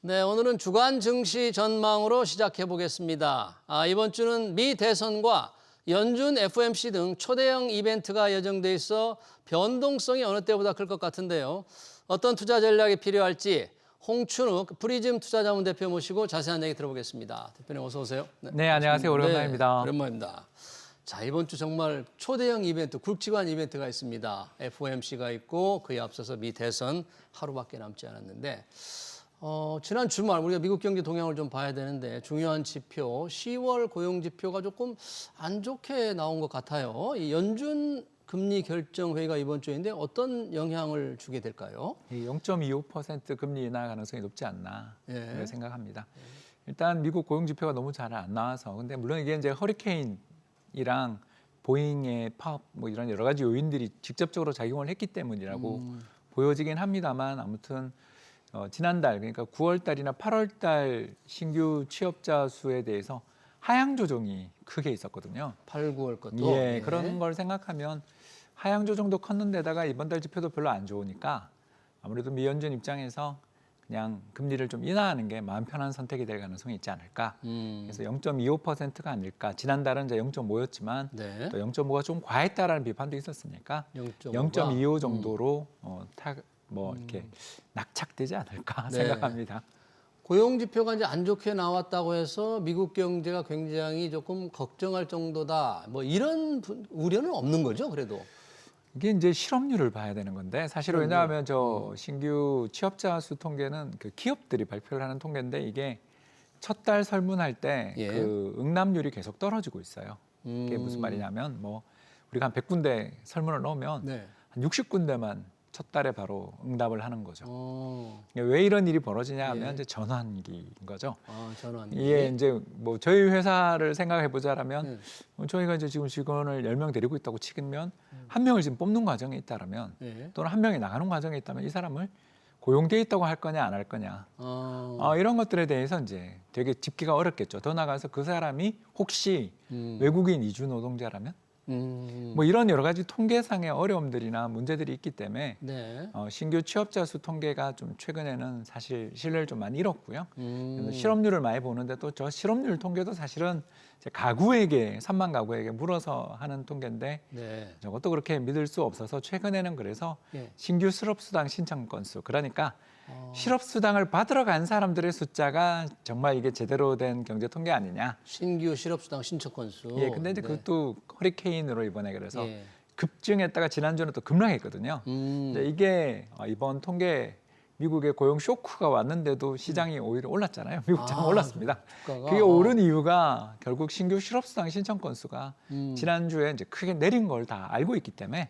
네, 오늘은 주간 증시 전망으로 시작해 보겠습니다. 이번 주는 미 대선과 연준 FOMC 등 초대형 이벤트가 예정돼 있어 변동성이 어느 때보다 클 것 같은데요. 어떤 투자 전략이 필요할지 홍춘욱 프리즘 투자자문 대표 모시고 자세한 얘기 들어보겠습니다. 대표님 어서 오세요. 네, 안녕하세요. 오랜만입니다. 네, 오랜만입니다. 자, 이번 주 정말 초대형 이벤트, 굵직한 이벤트가 있습니다. FOMC가 있고 그에 앞서서 미 대선 하루밖에 남지 않았는데 지난 주말 우리가 미국 경제 동향을 좀 봐야 되는데 중요한 지표 10월 고용 지표가 조금 안 좋게 나온 것 같아요. 이 연준 금리 결정 회의가 이번 주인데 어떤 영향을 주게 될까요? 0.25% 금리 인하 가능성이 높지 않나 예. 생각합니다. 일단 미국 고용 지표가 너무 잘 안 나와서 근데 물론 이게 이제 허리케인이랑 보잉의 파업 뭐 이런 여러 가지 요인들이 직접적으로 작용을 했기 때문이라고 보여지긴 합니다만 아무튼 지난달 그러니까 9월 달이나 8월 달 신규 취업자 수에 대해서 하향 조정이 크게 있었거든요. 8, 9월 것도. 예, 네. 그런 걸 생각하면 하향 조정도 컸는데다가 이번 달 지표도 별로 안 좋으니까 아무래도 미연준 입장에서 그냥 금리를 좀 인하하는 게 마음 편한 선택이 될 가능성이 있지 않을까. 그래서 0.25%가 아닐까. 지난달은 이제 0.5였지만 네. 또 0.5가 좀 과했다라는 비판도 있었으니까 0.25 정도로 이렇게 낙착되지 않을까 네. 생각합니다. 고용 지표가 이제 안 좋게 나왔다고 해서 미국 경제가 굉장히 조금 걱정할 정도다. 뭐 이런 우려는 없는 거죠, 그래도. 이게 이제 실업률을 봐야 되는 건데 사실 왜냐하면 저 신규 취업자 수 통계는 그 기업들이 발표를 하는 통계인데 이게 첫 달 설문할 때 예. 그 응답률이 계속 떨어지고 있어요. 이게 무슨 말이냐면 뭐 우리가 한 100군데 설문을 넣으면 네. 한 60군데만 첫 달에 바로 응답을 하는 거죠. 어. 왜 이런 일이 벌어지냐 하면 예. 이제 전환기인 거죠. 전환. 이게 이제 뭐 저희 회사를 생각해 보자라면 저희가 이제 지금 직원을 10명 데리고 있다고 치면 한 명을 지금 뽑는 과정에 있다라면 예. 또는 한 명이 나가는 과정에 있다면 이 사람을 고용돼 있다고 할 거냐 안 할 거냐 이런 것들에 대해서 이제 되게 짚기가 어렵겠죠. 더 나가서 그 사람이 혹시 외국인 이주 노동자라면 뭐 이런 여러 가지 통계상의 어려움들이나 문제들이 있기 때문에 네. 신규 취업자 수 통계가 좀 최근에는 사실 신뢰를 좀 많이 잃었고요. 그래서 실업률을 많이 보는데 또 저 실업률 통계도 사실은 가구에게 3만 가구에게 물어서 하는 통계인데 네. 저것도 그렇게 믿을 수 없어서 최근에는 그래서 예. 신규 실업수당 신청 건수 그러니까 실업수당을 받으러 간 사람들의 숫자가 정말 이게 제대로 된 경제 통계 아니냐. 신규 실업수당 신청 건수. 예, 근데 이제 네. 그것도 허리케인으로 이번에 그래서 예. 급증했다가 지난주는 또 급락했거든요. 근데 이게 이번 통계 미국의 고용 쇼크가 왔는데도 시장이 오히려 올랐잖아요. 미국장 올랐습니다. 주가가. 그게 오른 이유가 결국 신규 실업수당 신청 건수가 지난주에 이제 크게 내린 걸 다 알고 있기 때문에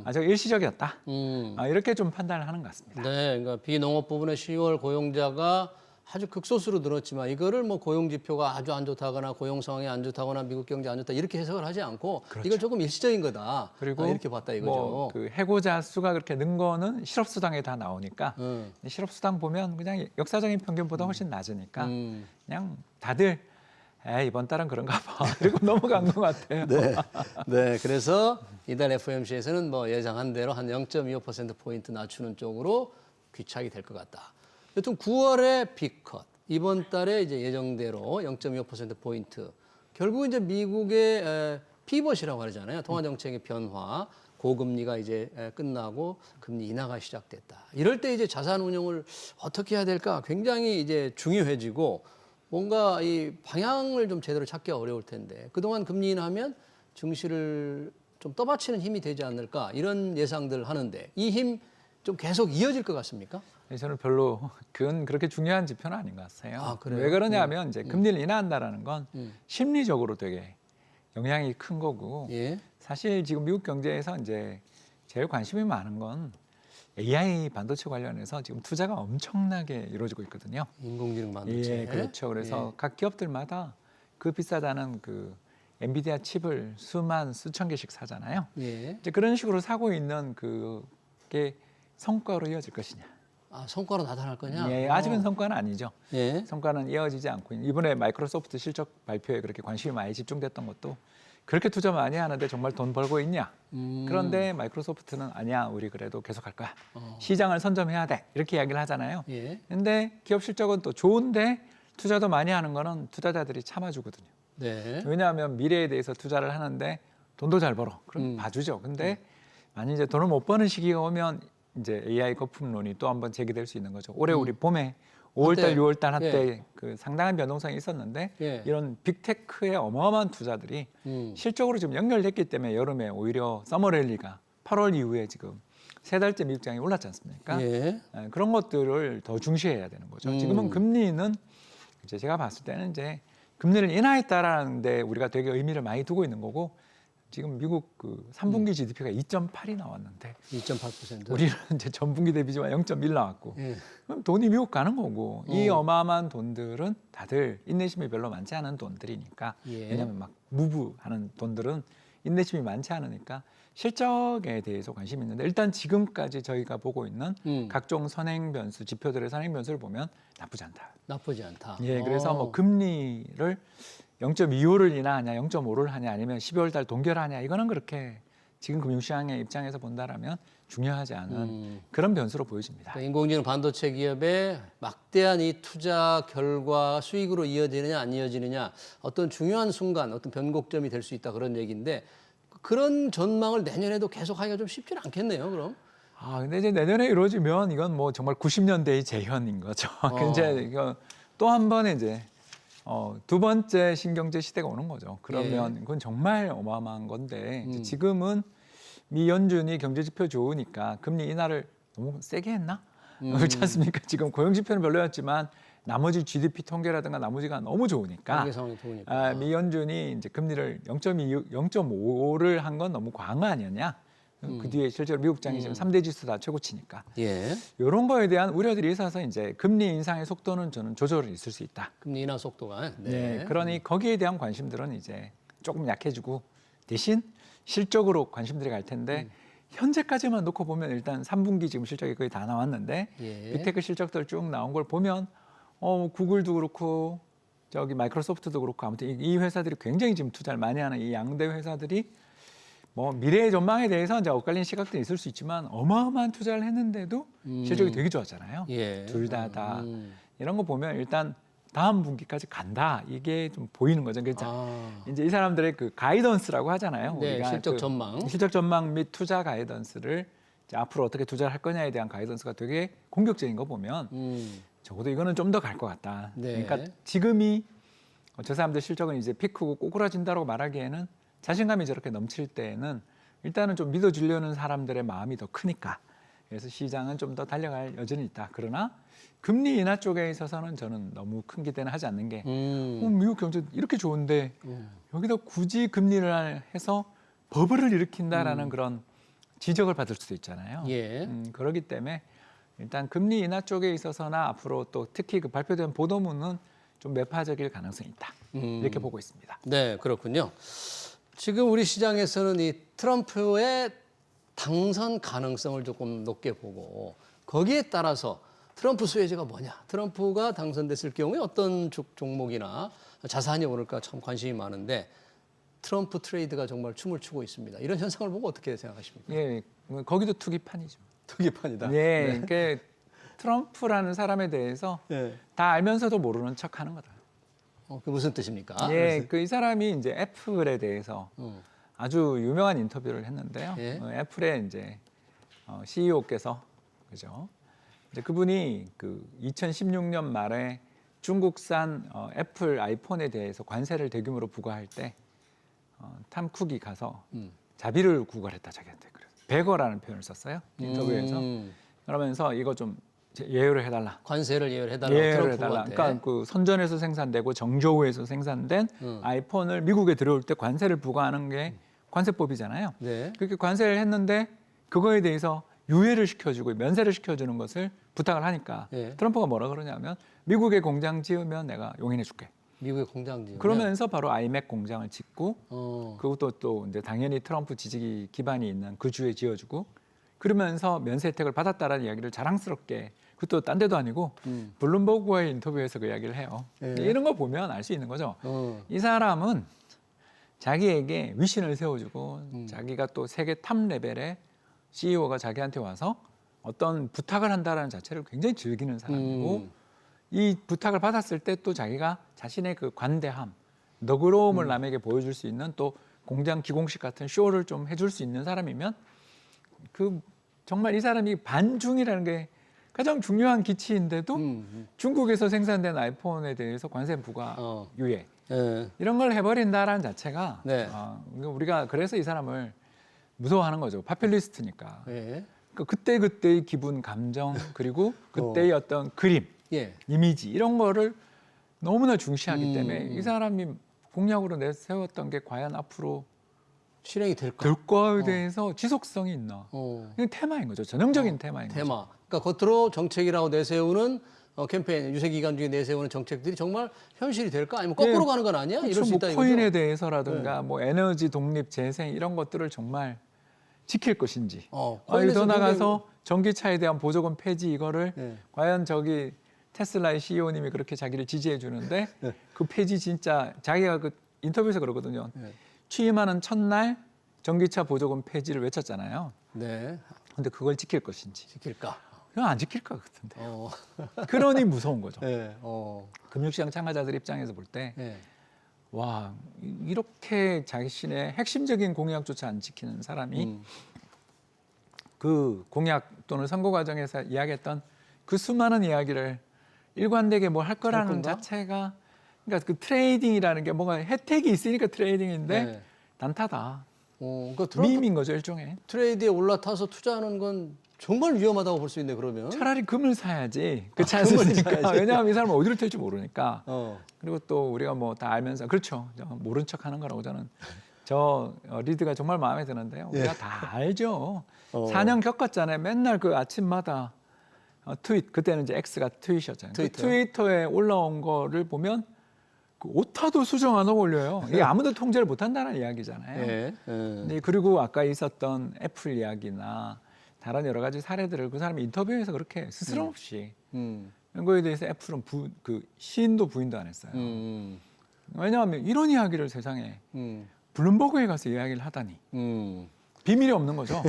아주 일시적이었다. 이렇게 좀 판단을 하는 것 같습니다. 네, 그러니까 비농업 부분의 10월 고용자가 아주 극소수로 늘었지만 이거를 뭐 고용 지표가 아주 안 좋다거나 고용 상황이 안 좋다거나 미국 경제 안 좋다 이렇게 해석을 하지 않고 이건 조금 일시적인 거다. 그리고 이렇게 봤다 이거죠. 뭐 그 해고자 수가 그렇게 는 거는 실업수당에 다 나오니까 실업수당 보면 그냥 역사적인 평균보다 훨씬 낮으니까 그냥 다들 이번 달은 그런가 봐. 그리고 넘어간 것 같아요. 네. 네, 그래서 이달 FOMC에서는 뭐 예상한 대로 한 0.25%포인트 낮추는 쪽으로 귀착이 될 것 같다. 여튼 9월에 빅컷, 이번 달에 이제 예정대로 0.25%포인트. 결국 이제 미국의 피벗이라고 하잖아요. 통화정책의 변화, 고금리가 이제 끝나고 금리 인하가 시작됐다. 이럴 때 이제 자산 운용을 어떻게 해야 될까 굉장히 이제 중요해지고 뭔가 이 방향을 좀 제대로 찾기 어려울 텐데 그동안 금리 인하하면 증시를 좀 떠받치는 힘이 되지 않을까 이런 예상들 하는데 이 힘 좀 계속 이어질 것 같습니까? 저는 별로 그건 그렇게 중요한 지표는 아닌 것 같아요. 아, 그래요? 왜 그러냐면 이제 금리를 인하한다라는 건 심리적으로 되게 영향이 큰 거고 예. 사실 지금 미국 경제에서 이제 제일 관심이 많은 건 AI 반도체 관련해서 지금 투자가 엄청나게 이루어지고 있거든요. 인공지능 반도체. 예, 그렇죠. 그래서 각 기업들마다 그 비싸다는 그 엔비디아 칩을 수천 개씩 사잖아요. 예. 이제 그런 식으로 사고 있는 그게 성과로 이어질 것이냐. 성과로 나타날 거냐? 예, 아직은 성과는 아니죠. 예. 성과는 이어지지 않고 이번에 마이크로소프트 실적 발표에 그렇게 관심이 많이 집중됐던 것도 그렇게 투자 많이 하는데 정말 돈 벌고 있냐? 그런데 마이크로소프트는 아니야, 우리 그래도 계속할 거야. 시장을 선점해야 돼. 이렇게 이야기를 하잖아요. 예. 근데 기업 실적은 또 좋은데 투자도 많이 하는 거는 투자자들이 참아주거든요. 네. 왜냐하면 미래에 대해서 투자를 하는데 돈도 잘 벌어. 그럼 봐주죠. 근데 만약 이제 돈을 못 버는 시기가 오면 이제 AI 거품론이 또 한번 제기될 수 있는 거죠. 올해 우리 봄에 5월달, 한때, 6월달 한때 예. 그 상당한 변동성이 있었는데 예. 이런 빅테크의 어마어마한 투자들이 음. 실적으로 지금 연결됐기 때문에 여름에 오히려 서머랠리가 8월 이후에 지금 3달째 미국장이 올랐지 않습니까? 예. 그런 것들을 더 중시해야 되는 거죠. 지금은 금리는 이제 제가 봤을 때는 이제 금리를 인하했다라는 데 우리가 되게 의미를 많이 두고 있는 거고 지금 미국 그 3분기 GDP가 2.8이 나왔는데 2.8%. 우리는 이제 전분기 대비지만 0.1 나왔고 예. 그럼 돈이 미국 가는 거고 이 어마어마한 돈들은 다들 인내심이 별로 많지 않은 돈들이니까 예. 왜냐하면 막 무브하는 돈들은 인내심이 많지 않으니까 실적에 대해서 관심이 있는데 일단 지금까지 저희가 보고 있는 각종 선행 변수 지표들의 선행 변수를 보면 나쁘지 않다. 나쁘지 않다. 예, 그래서 뭐 금리를 0.25를 인하하냐, 0.5를 하냐, 아니면 12월 달 동결하냐 이거는 그렇게 지금 금융시장의 입장에서 본다라면 중요하지 않은 그런 변수로 보여집니다. 그러니까 인공지능 반도체 기업의 막대한 이 투자 결과 수익으로 이어지느냐 안 이어지느냐 어떤 중요한 순간 어떤 변곡점이 될 수 있다 그런 얘기인데 그런 전망을 내년에도 계속하기가 좀 쉽지는 않겠네요. 그럼. 근데 이제 내년에 이루어지면 이건 뭐 정말 90년대의 재현인 거죠. 이제 이거 또 한 번에 이제 두 번째 신경제 시대가 오는 거죠. 그러면 그건 정말 어마어마한 건데 이제 지금은 미 연준이 경제 지표 좋으니까 금리 인하를 너무 세게 했나? 그렇지 않습니까? 지금 고용 지표는 별로였지만 나머지 GDP 통계라든가 나머지가 너무 좋으니까 경제 상황이 좋으니까. 미 연준이 이제 금리를 0.2, 0.5를 한 건 너무 과한 거 아니었냐? 그 뒤에 실제로 미국장이 지금 3대 지수 다 최고치니까 예. 이런 거에 대한 우려들이 있어서 이제 금리 인상의 속도는 저는 조절이 있을 수 있다. 금리 인하 속도가. 네. 그러니 거기에 대한 관심들은 이제 조금 약해지고 대신 실적으로 관심들이 갈 텐데 현재까지만 놓고 보면 일단 3분기 지금 실적이 거의 다 나왔는데 예. 빅테크 실적들 쭉 나온 걸 보면 구글도 그렇고 저기 마이크로소프트도 그렇고 아무튼 이 회사들이 굉장히 지금 투자를 많이 하는 이 양대 회사들이 뭐 미래의 전망에 대해서 이제 엇갈린 시각도 있을 수 있지만 어마어마한 투자를 했는데도 실적이 되게 좋았잖아요. 예. 둘 다 이런 거 보면 일단 다음 분기까지 간다 이게 좀 보이는 거죠. 그러니까 이제 이 사람들의 그 가이던스라고 하잖아요. 네, 우리가 실적 그 전망. 실적 전망 및 투자 가이던스를 이제 앞으로 어떻게 투자를 할 거냐에 대한 가이던스가 되게 공격적인 거 보면 적어도 이거는 좀 더 갈 것 같다. 네. 그러니까 지금이 저 사람들 실적은 이제 피크고 꼬꾸라진다고 말하기에는 자신감이 저렇게 넘칠 때에는 일단은 좀 믿어주려는 사람들의 마음이 더 크니까 그래서 시장은 좀 더 달려갈 여전히 있다. 그러나 금리 인하 쪽에 있어서는 저는 너무 큰 기대는 하지 않는 게 미국 경제 이렇게 좋은데 여기다 굳이 금리를 해서 버블을 일으킨다라는 그런 지적을 받을 수도 있잖아요. 예. 그렇기 때문에 일단 금리 인하 쪽에 있어서나 앞으로 또 특히 그 발표된 보도문은 좀 매파적일 가능성이 있다. 이렇게 보고 있습니다. 네, 그렇군요. 지금 우리 시장에서는 이 트럼프의 당선 가능성을 조금 높게 보고 거기에 따라서 트럼프 수혜자가 뭐냐, 트럼프가 당선됐을 경우에 어떤 종목이나 자산이 오를까 참 관심이 많은데 트럼프 트레이드가 정말 춤을 추고 있습니다. 이런 현상을 보고 어떻게 생각하십니까? 예, 거기도 투기판이죠. 투기판이다. 예, 그러니까 트럼프라는 사람에 대해서 다 알면서도 모르는 척하는 거다. 그게 무슨 뜻입니까? 예, 그 이 사람이 이제 애플에 대해서 아주 유명한 인터뷰를 했는데요. 예. 애플의 이제 CEO께서 그죠? 이제 그분이 그 2016년 말에 중국산 애플 아이폰에 대해서 관세를 대규모로 부과할 때 탐 쿡이 가서 자비를 구걸했다 자기한테 그래서 베거라는 표현을 썼어요 인터뷰에서 그러면서 이거 좀 예열을 해달라. 관세를 예열해달라고 예열을 해달라. 트럼프한테. 그러니까 그 선전에서 생산되고 정저우에서 생산된 아이폰을 미국에 들어올 때 관세를 부과하는 게 관세법이잖아요. 네. 그렇게 관세를 했는데 그거에 대해서 유예를 시켜주고 면세를 시켜주는 것을 부탁을 하니까 예. 트럼프가 뭐라 그러냐면 미국에 공장 지으면 내가 용인해줄게. 미국의 공장 지으면. 그러면서 바로 아이맥 공장을 짓고 어. 그것도 이제 당연히 트럼프 지지 기반이 있는 그 주에 지어주고 그러면서 면세 혜택을 받았다라는 이야기를 자랑스럽게 그것도 딴 데도 아니고 블룸버그와의 인터뷰에서 그 이야기를 해요. 예. 이런 거 보면 알 수 있는 거죠. 어. 이 사람은 자기에게 위신을 세워주고 자기가 또 세계 탑 레벨의 CEO가 자기한테 와서 어떤 부탁을 한다라는 자체를 굉장히 즐기는 사람이고 이 부탁을 받았을 때 또 자기가 자신의 그 관대함, 너그러움을 남에게 보여줄 수 있는 또 공장 기공식 같은 쇼를 좀 해줄 수 있는 사람이면 그 정말 이 사람이 반중이라는 게 가장 중요한 기치인데도 중국에서 생산된 아이폰에 대해서 관세 부과 유예 예. 이런 걸 해버린다라는 자체가 네. 우리가 그래서 이 사람을 무서워하는 거죠. 파퓰리스트니까. 예. 그때 그때의 기분, 감정 그리고 그때의 어떤 그림, 예. 이미지 이런 거를 너무나 중시하기 때문에 이 사람이 공약으로 내세웠던 게 과연 앞으로 실행이 될까? 될 거에 대해서 지속성이 있나? 어. 이게 테마인 거죠. 전형적인 테마인 거죠. 테마. 그러니까 겉으로 정책이라고 내세우는 캠페인, 유세 기간 중에 내세우는 정책들이 정말 현실이 될까? 아니면 거꾸로 가는 건 아니야? 그렇죠. 이럴 수 뭐 있다 코인에 이거죠. 대해서라든가 뭐 에너지 독립 재생 이런 것들을 정말 지킬 것인지. 더 코인에서 나가서 전기차에 대한 보조금 폐지 이거를 네. 과연 저기 테슬라의 CEO님이 그렇게 자기를 지지해 주는데 그 폐지 진짜 자기가 그 인터뷰에서 그러거든요. 네. 취임하는 첫날 전기차 보조금 폐지를 외쳤잖아요. 네. 근데 그걸 지킬 것인지. 지킬까? 그건 안 지킬 것 같은데. 어. 그러니 무서운 거죠. 네. 금융시장 참가자들 입장에서 볼 때 네. 와, 이렇게 자신의 핵심적인 공약조차 안 지키는 사람이 그 공약 또는 선거 과정에서 이야기했던 그 수많은 이야기를 일관되게 뭘 할 거라는 건가? 자체가 그러니까 그 트레이딩이라는 게 뭔가 혜택이 있으니까 트레이딩인데 네. 단타다. 그러니까 트럼프 밈인 거죠, 일종의. 트레이드에 올라타서 투자하는 건 정말 위험하다고 볼 수 있네 그러면. 차라리 금을 사야지. 그 금을 찬스니까. 사야지. 왜냐하면 이 사람은 어디로 튈지 모르니까. 어. 그리고 또 우리가 뭐 다 알면서 그렇죠. 모른 척하는 거라고 저는 저 리드가 정말 마음에 드는데요. 우리가 다 알죠. 4년 겪었잖아요. 맨날 그 아침마다 트윗 그때는 이제 X가 트윗이었잖아요. 그 트위터에 올라온 거를 보면 그 오타도 수정 안 하고 올려요. 이게 아무도 통제를 못 한다는 이야기잖아요. 예. 네, 그리고 아까 있었던 애플 이야기나 다른 여러 가지 사례들을 그 사람이 인터뷰에서 그렇게 스스럼 없이 이런 거에 대해서 애플은 시인도 부인도 안 했어요. 왜냐하면 이런 이야기를 세상에 블룸버그에 가서 이야기를 하다니 비밀이 없는 거죠.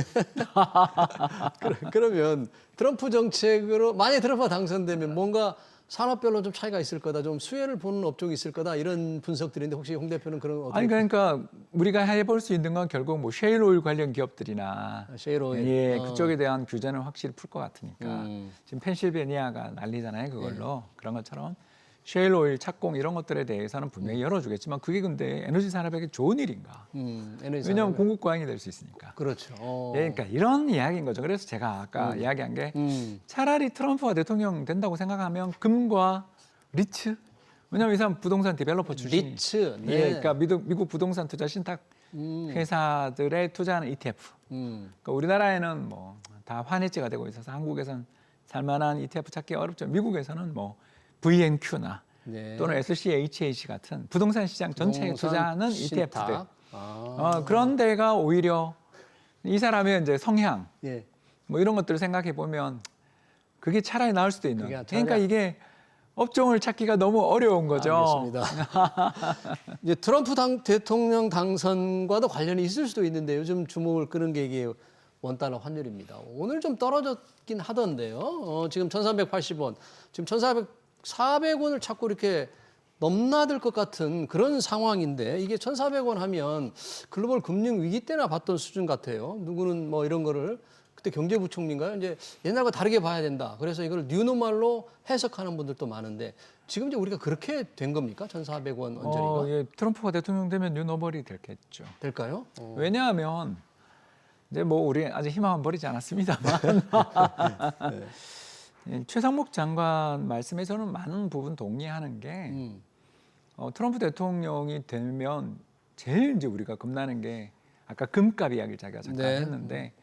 그러면 트럼프 정책으로 만약에 트럼프가 당선되면 뭔가 산업별로 좀 차이가 있을 거다, 좀 수혜를 보는 업종이 있을 거다 이런 분석들인데 혹시 홍 대표는 그런 어떻게? 아니 그러니까 우리가 해볼 수 있는 건 결국 뭐 셰일 오일 관련 기업들이나 셰일 오일. 예, 그쪽에 대한 규제는 확실히 풀 것 같으니까 지금 펜실베니아가 난리잖아요 그걸로 그런 것처럼 셰일 오일 착공 이런 것들에 대해서는 분명히 열어주겠지만 그게 근데 에너지 산업에게 좋은 일인가? 에너지 왜냐하면 산업에. 공급 과잉이 될 수 있으니까. 그렇죠. 예, 그러니까 이런 이야기인 거죠. 그래서 제가 아까 이야기한 게 차라리 트럼프가 대통령 된다고 생각하면 금과 리츠. 왜냐하면 이 사람 부동산 디벨로퍼 출신. 리츠. 네. 예, 그러니까 미국 부동산 투자 신탁 회사들의 투자하는 ETF. 그러니까 우리나라에는 뭐 다 환해지가 되고 있어서 한국에선 살만한 ETF 찾기 어렵죠. 미국에서는 뭐 VNQ나 네. 또는 SCHH 같은 부동산 시장 전체에 부동산 투자하는 신탁. ETF들. 그런 데가 오히려 이 사람의 이제 성향 예. 뭐 이런 것들을 생각해 보면 그게 차라리 나을 수도 있는. 그게 차라리- 그러니까 이게 업종을 찾기가 너무 어려운 거죠. 알겠습니다. 이제 트럼프 대통령 당선과도 관련이 있을 수도 있는데 요즘 주목을 끄는 게 이게 원달러 환율입니다. 오늘 좀 떨어졌긴 하던데요. 지금 1,380원, 지금 400원을 자꾸 이렇게 넘나들 것 같은 그런 상황인데 이게 1,400원 하면 글로벌 금융 위기 때나 봤던 수준 같아요. 누구는 뭐 이런 거를 그때 경제부총리인가요? 이제 옛날과 다르게 봐야 된다. 그래서 이걸 뉴노멀로 해석하는 분들도 많은데 지금 이제 우리가 그렇게 된 겁니까? 1,400원 언저리가 예, 트럼프가 대통령 되면 뉴노멀이 되겠죠. 될까요? 왜냐하면 이제 뭐 우리 아직 희망은 버리지 않았습니다만 예, 최상목 장관 말씀에서는 많은 부분 동의하는 게 트럼프 대통령이 되면 제일 이제 우리가 겁나는 게 아까 금값 이야기를 자기가 잠깐 네. 했는데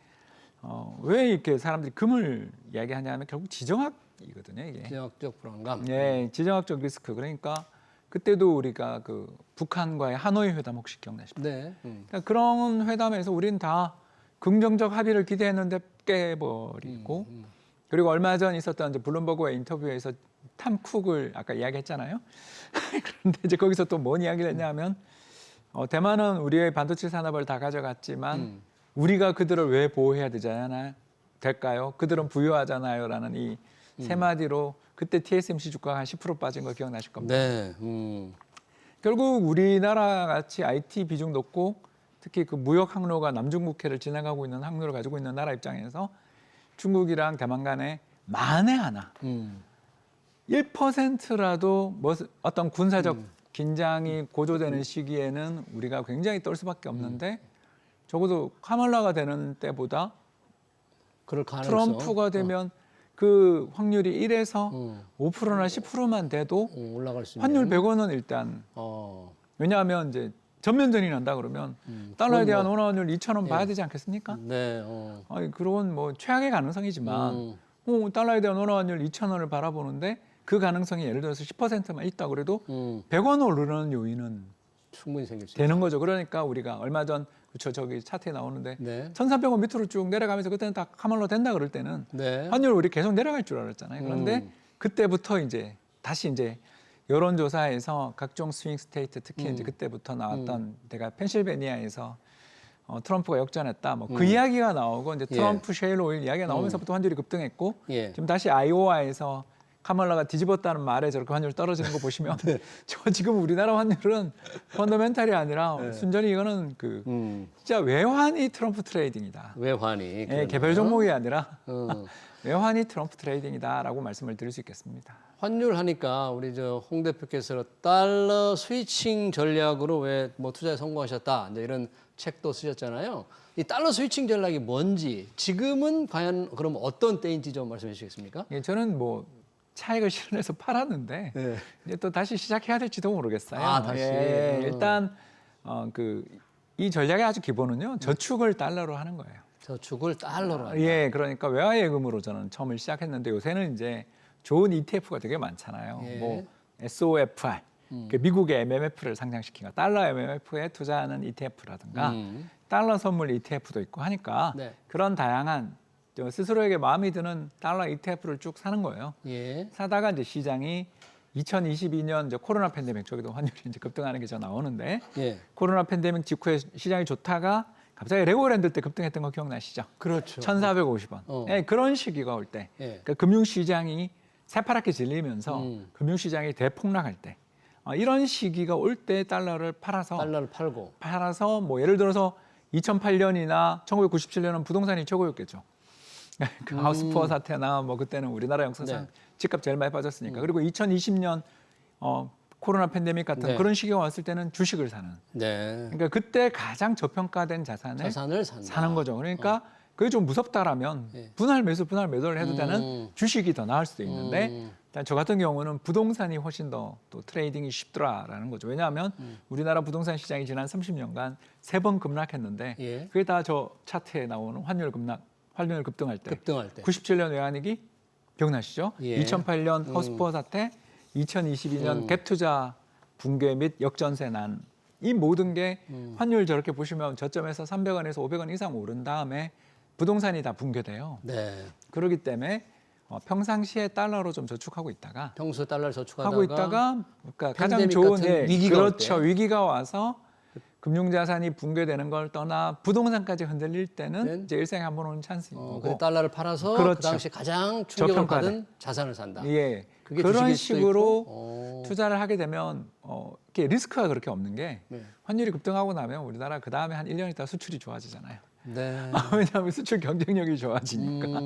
왜 이렇게 사람들이 금을 이야기하냐면 결국 지정학이거든요 이게. 지정학적 불안감. 예, 지정학적 리스크. 그러니까 그때도 우리가 그 북한과의 하노이 회담 혹시 기억나십니까? 네. 그러니까 그런 회담에서 우리는 다 긍정적 합의를 기대했는데 깨버리고 그리고 얼마 전 있었던 이제 블룸버그의 인터뷰에서 탐 쿡을 아까 이야기했잖아요. 그런데 이제 거기서 또 뭔 이야기를 했냐면 대만은 우리의 반도체 산업을 다 가져갔지만 우리가 그들을 왜 보호해야 될까요? 그들은 부유하잖아요라는 이 세 마디로 그때 TSMC 주가가 한 10% 빠진 거 기억나실 겁니다. 네. 결국 우리나라 같이 IT 비중 높고 특히 그 무역 항로가 남중국해를 지나가고 있는 항로를 가지고 있는 나라 입장에서 중국이랑 대만 간에 만에 하나 1%라도 어떤 군사적 긴장이 고조되는 시기에는 우리가 굉장히 떨 수밖에 없는데 적어도 카말라가 되는 때보다 그럴 가능성. 트럼프가 되면 그 확률이 1에서 5%나 10%만 돼도 올라갈 수 있는. 환율 100원은 일단 왜냐하면 이제 전면전이 난다 그러면 달러에 그건 대한 뭐, 원화환율 2,000원 봐야 되지 않겠습니까? 네. 아니, 그건 뭐 최악의 가능성이지만 달러에 대한 원화환율 2,000원을 바라보는데 그 가능성이 예를 들어서 10%만 있다 그래도 100원 오르는 요인은 충분히 생길 수 되는 거죠. 그러니까 우리가 얼마 전 그쵸 저기 차트에 나오는데 네. 1,300원 밑으로 쭉 내려가면서 그때는 다 카말로 된다 그럴 때는 네. 환율 우리 계속 내려갈 줄 알았잖아요. 그런데 그때부터 이제 다시 이제 여론조사에서 각종 스윙 스테이트 특히 이제 그때부터 나왔던 제가 펜실베니아에서 트럼프가 역전했다. 뭐 그 이야기가 나오고 이제 트럼프 셰일 오일 이야기가 나오면서부터 환율이 급등했고 예. 지금 다시 아이오와에서 카말라가 뒤집었다는 말에 저렇게 환율 떨어지는 거 보시면 저 지금 우리나라 환율은 펀더멘탈이 아니라 순전히 이거는 그 진짜 외환이 트럼프 트레이딩이다. 외환이. 예, 개별 종목이 아니라 외환이 트럼프 트레이딩이다라고 말씀을 드릴 수 있겠습니다. 환율 하니까 우리 저 홍 대표께서 달러 스위칭 전략으로 왜 뭐 투자에 성공하셨다 이제 이런 책도 쓰셨잖아요. 이 달러 스위칭 전략이 뭔지 지금은 과연 그럼 어떤 때인지 좀 말씀해 주시겠습니까? 예, 저는 뭐 차익을 실현해서 팔았는데 네. 이제 또 다시 시작해야 될지도 모르겠어요. 아, 다시. 예, 일단 이 전략의 아주 기본은요 저축을 달러로 하는 거예요. 저축을 달러로 한다. 예, 그러니까 외화예금으로 저는 처음을 시작했는데 요새는 이제 좋은 ETF가 되게 많잖아요. 예. 뭐 SOFR, 그 미국의 MMF를 상장시킨 거, 달러 MMF에 투자하는 ETF라든가 달러 선물 ETF도 있고 하니까 네. 그런 다양한 스스로에게 마음이 드는 달러 ETF를 쭉 사는 거예요. 예. 사다가 이제 시장이 2022년 이제 코로나 팬데믹 저기도 환율이 이제 급등하는 게 저 나오는데 예. 코로나 팬데믹 직후에 시장이 좋다가 갑자기 레고랜드 때 급등했던 거 기억나시죠? 그렇죠. 1,450원. 예, 그런 시기가 올 때, 예. 그러니까 금융시장이 새파랗게 질리면서 금융시장이 대폭락할 때, 이런 시기가 올 때 달러를 달러를 팔고. 뭐 예를 들어서 2008년이나 1997년은 부동산이 최고였겠죠. 그 하우스푸어 사태나 뭐 그때는 우리나라 역사상 네. 집값 제일 많이 빠졌으니까. 그리고 2020년 코로나 팬데믹 같은 네. 그런 시기가 왔을 때는 주식을 사는. 네. 그러니까 그때 가장 저평가된 자산을 자산을 산다. 사는 거죠. 그러니까 그게 좀 무섭다라면 네. 분할 매도를 해도 되는 주식이 더 나을 수도 있는데 일단 저 같은 경우는 부동산이 훨씬 더 또 트레이딩이 쉽더라라는 거죠. 왜냐하면 우리나라 부동산 시장이 지난 30년간 3번 급락했는데 예. 그게 다 저 차트에 나오는 환율 급등할 때 급등할 때. 97년 외환위기 기억나시죠? 예. 2008년 하우스푸어 사태, 2022년 갭 투자 붕괴 및 역전세 난 이 모든 게 환율 저렇게 보시면 저점에서 300원에서 500원 이상 오른 다음에 부동산이 다 붕괴돼요. 네. 그렇기 때문에 평상시에 달러로 좀 저축하고 있다가 평소 달러를 저축하다가 하고 있다가 그러니까 가장 팬데믹 좋은 같은 위기가 올 그렇죠. 때. 위기가 와서 금융자산이 붕괴되는 걸 떠나 부동산까지 흔들릴 때는 이제 일생에 한 번 오는 찬스인 거고. 근데 달러를 팔아서 그렇죠. 그 당시 가장 충격을 저평가된. 받은 자산을 산다. 예. 그게 그런 주식일 수도 식으로 있고. 투자를 하게 되면 이렇게 리스크가 그렇게 없는 게 네. 환율이 급등하고 나면 우리나라 그 다음에 한 1년 있다 수출이 좋아지잖아요. 네. 왜냐하면 수출 경쟁력이 좋아지니까.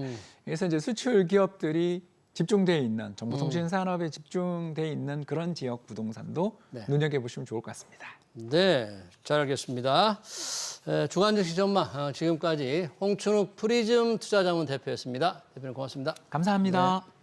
그래서 이제 수출 기업들이 집중돼 있는 정보통신 산업에 집중돼 있는 그런 지역 부동산도 네. 눈여겨보시면 좋을 것 같습니다. 네, 잘 알겠습니다. 주간 증시 전망 지금까지 홍춘욱 프리즘 투자자문 대표였습니다. 대표님 고맙습니다. 감사합니다. 네.